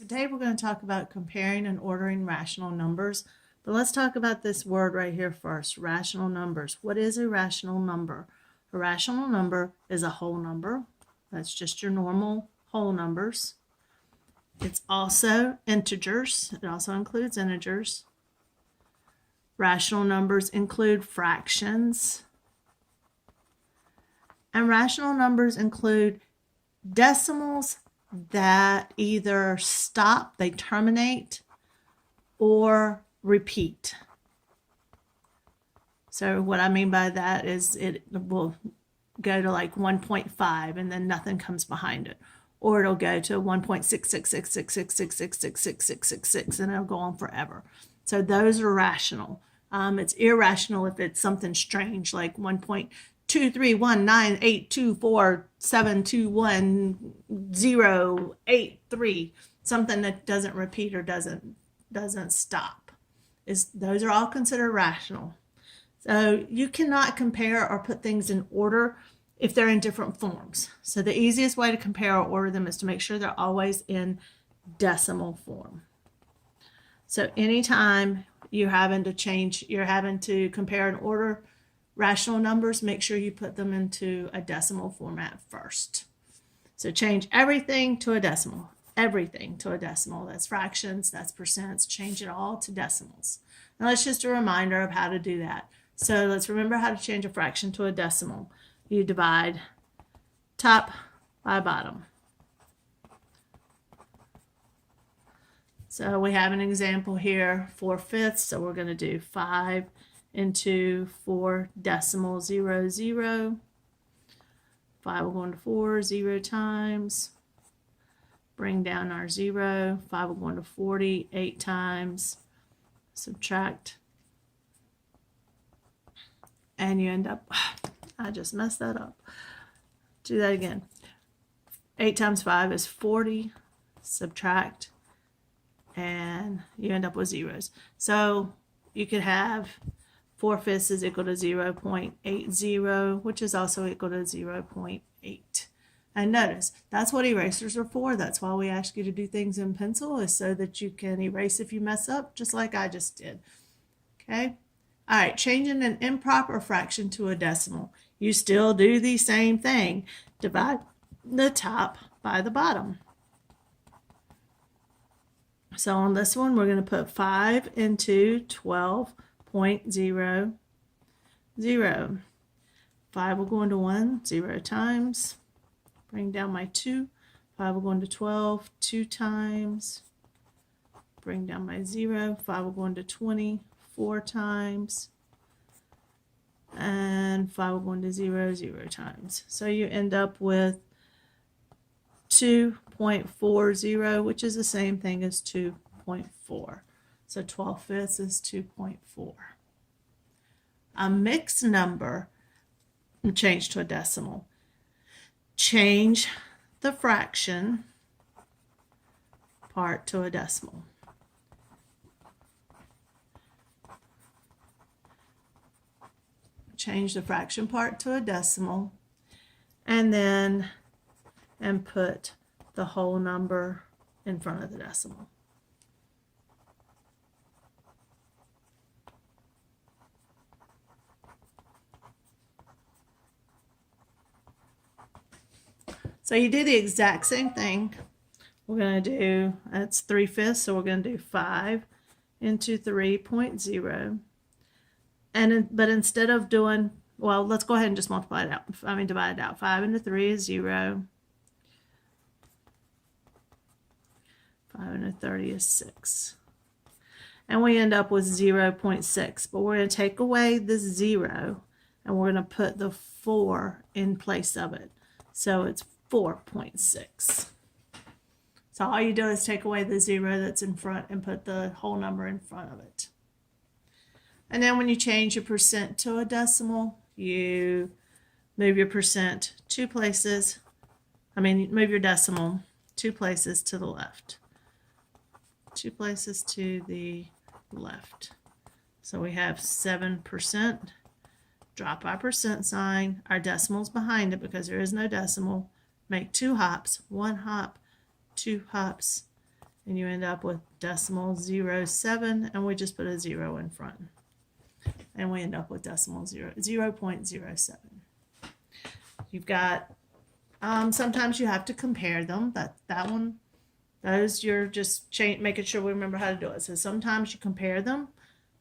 Today we're going to talk about comparing and ordering rational numbers, but let's talk about this word right here first, rational numbers. What is a rational number? A rational number is a whole number. That's just your normal whole numbers. It's also integers. It also includes integers. Rational numbers include fractions. And rational numbers include decimals that either stop, they terminate, or repeat. So what I mean by that is it will go to like 1.5 and then nothing comes behind it. Or it'll go to 1.66666666666 and it'll go on forever. So those are rational. It's irrational if it's something strange like 1.2319824721083, something that doesn't repeat or doesn't stop. Those are all considered rational. So you cannot compare or put things in order if they're in different forms. So the easiest way to compare or order them is to make sure they're always in decimal form. So anytime you're having to compare and order rational numbers, make sure you put them into a decimal format first. So change everything to a decimal. Everything to a decimal. That's fractions, that's percents. Change it all to decimals. Now that's just a reminder of how to do that. So let's remember how to change a fraction to a decimal. You divide top by bottom. So we have an example here, 4/5. So we're going to do 5 into 4.00. 5 will go into 4, 0 times. Bring down our 0. 5 will go into 40, 8 times. Subtract. And you end up, I just messed that up. Do that again. 8 times 5 is 40. Subtract. And you end up with zeros. So you could have 4/5 is equal to 0.80, which is also equal to 0.8. And notice, that's what erasers are for. That's why we ask you to do things in pencil, is so that you can erase if you mess up, just like I just did. Okay? All right, changing an improper fraction to a decimal. You still do the same thing. Divide the top by the bottom. So on this one, we're going to put 5 into 12.00. 5 will go into 1, 0 times. Bring down my 2. 5 will go into 12, 2 times. Bring down my 0. 5 will go into 20, 4 times. And 5 will go into 0, 0 times. So you end up with 2.40, which is the same thing as 2.4. So 12/5 is 2.4. A mixed number, change to a decimal. Change the fraction part to a decimal. Change the fraction part to a decimal, and then put the whole number in front of the decimal. So you do the exact same thing. We're going to do, that's 3/5, so we're going to do 5 into 3.0. But instead of doing, well, let's go ahead and just divide it out. 5 into 3 is 0. 5 into 30 is 6. And we end up with 0.6. But we're going to take away this 0 and we're going to put the 4 in place of it. So it's 4.6. So all you do is take away the 0 that's in front and put the whole number in front of it. And then when you change your percent to a decimal, you move your percent 2 places. Move your decimal 2 places to the left. 2 places to the left. So we have 7%. Drop our percent sign. Our decimal's behind it because there is no decimal. Make 2 hops. 1 hop, 2 hops, and you end up with decimal 0.07, and we just put a 0 in front. And we end up with decimal 0.07. You've got, sometimes you have to compare them. That one, those you're just making sure we remember how to do it. So sometimes you compare them.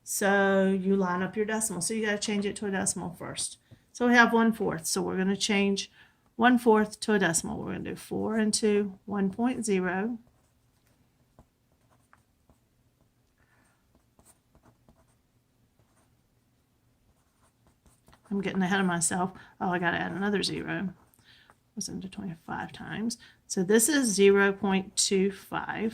So you line up your decimal. So you got to change it to a decimal first. So we have 1/4. So we're going to change 1/4 to a decimal. We're going to do 4 into 1.0. I'm getting ahead of myself. Oh, I got to add another 0. Goes into 25 times. So this is 0.25.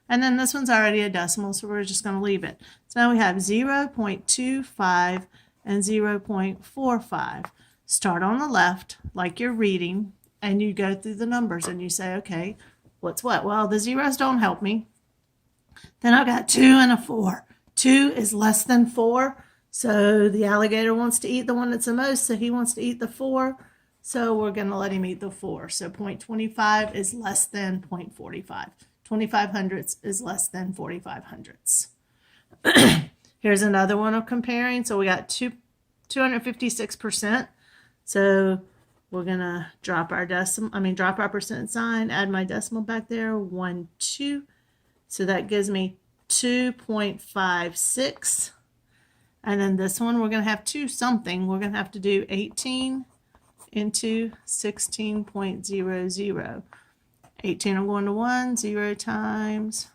And then this one's already a decimal, so we're just going to leave it. So now we have 0.25 and 0.45. Start on the left, like you're reading, and you go through the numbers and you say, okay, what's what? Well, the zeros don't help me. Then I've got 2 and a 4. 2 is less than 4. So the alligator wants to eat the one that's the most, so he wants to eat the 4. So we're going to let him eat the 4. So 0.25 is less than 0.45. 25 hundredths is less than 45 hundredths. Here's another one of comparing. So we got 256%. So we're going to drop our drop our percent sign, add my decimal back there, 1, 2. So that gives me 2.56. And then this one, we're going to have 2 something. We're going to have to do 18 into 16.00. 18 will go into 1, 0 times.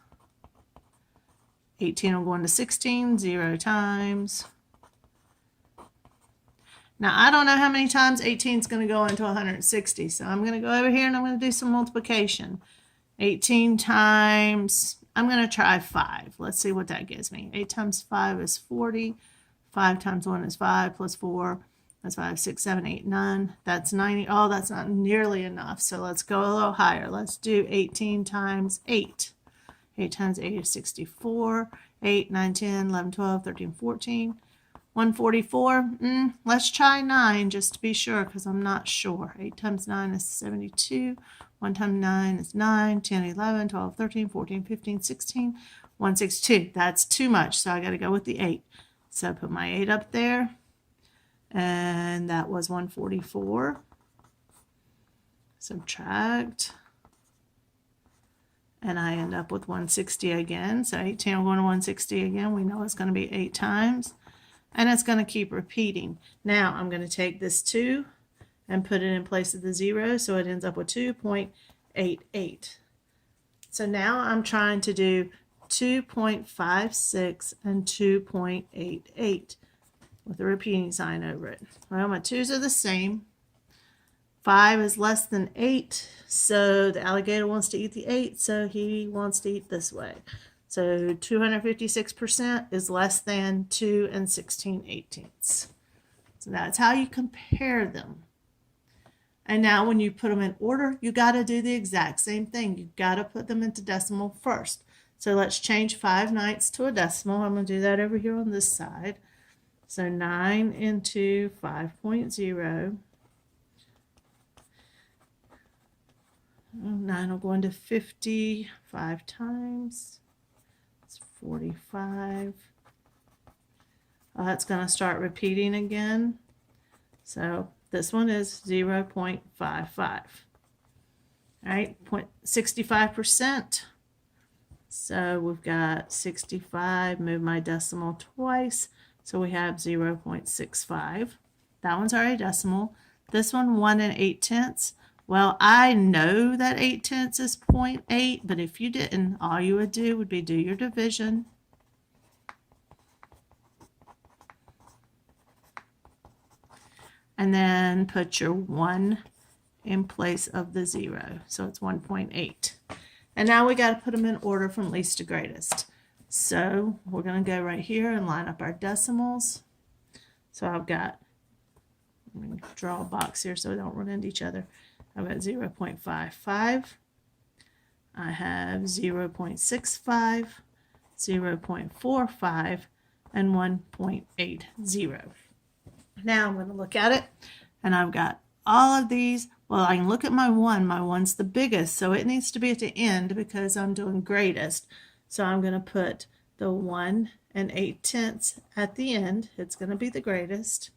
18 will go into 16, 0 times. Now, I don't know how many times 18 is going to go into 160. So I'm going to go over here and I'm going to do some multiplication. 18 times, I'm going to try 5. Let's see what that gives me. 8 times 5 is 40. 5 times 1 is 5 plus 4. That's 5, 6, 7, 8, 9. That's 90. Oh, that's not nearly enough. So let's go a little higher. Let's do 18 times 8. 8 times 8 is 64. 8, 9, 10, 11, 12, 13, 14. 144. Let's try 9 just to be sure because I'm not sure. 8 times 9 is 72. 1 times 9 is 9. 10, 11, 12, 13, 14, 15, 16. 162. That's too much, so I got to go with the 8. So I put my 8 up there. And that was 144. Subtract. And I end up with 160 again. So 18 will go to 160 again. We know it's going to be 8 times. And it's going to keep repeating. Now I'm going to take this 2 and put it in place of the 0. So it ends up with 2.88. So now I'm trying to do 2.56 and 2.88. with a repeating sign over it. Well, my 2's are the same. 5 is less than 8, so the alligator wants to eat the 8, so he wants to eat this way. So 256% is less than 2 and 16/18. So that's how you compare them. And now when you put them in order, you got to do the exact same thing. You got to put them into decimal first. So let's change 5/9 to a decimal. I'm going to do that over here on this side. So 9 into 5.0. 9 will go into 50 5 times. It's 45. It's going to start repeating again. So this one is 0.55. All right, 65%. So we've got 65, move my decimal twice. So we have 0.65. That one's already decimal. This one, 1 8/10. Well, I know that 8/10 is 0.8, but if you didn't, all you would do would be do your division. And then put your 1 in place of the 0. So it's 1.8. And now we got to put them in order from least to greatest. So we're going to go right here and line up our decimals. So I've got, I'm going to draw a box here so we don't run into each other. I've got 0.55. I have 0.65, 0.45, and 1.80. Now I'm going to look at it, and I've got all of these Well, I can look at my 1. My 1's the biggest, so it needs to be at the end because I'm doing greatest. So I'm going to put the 1 8/10 at the end. It's going to be the greatest.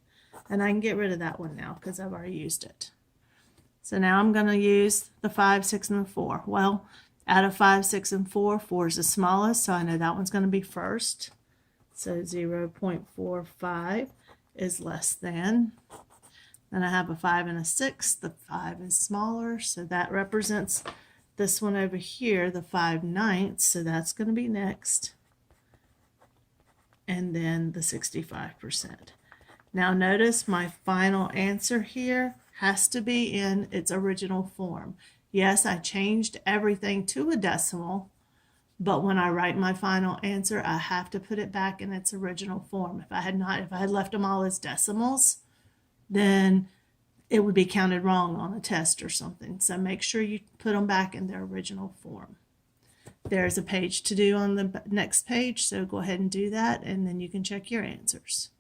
And I can get rid of that one now because I've already used it. So now I'm going to use the 5, 6, and the 4. Well, out of 5, 6, and 4, 4 is the smallest, so I know that one's going to be first. So 0.45 is less than. Then I have a 5 and a 6. The 5 is smaller, so that represents this one over here, the 5/9, so that's going to be next. And then the 65%. Now notice my final answer here has to be in its original form. Yes, I changed everything to a decimal, but when I write my final answer, I have to put it back in its original form. If I had left them all as decimals, then it would be counted wrong on a test or something. So make sure you put them back in their original form. There's a page to do on the next page, so go ahead and do that, and then you can check your answers.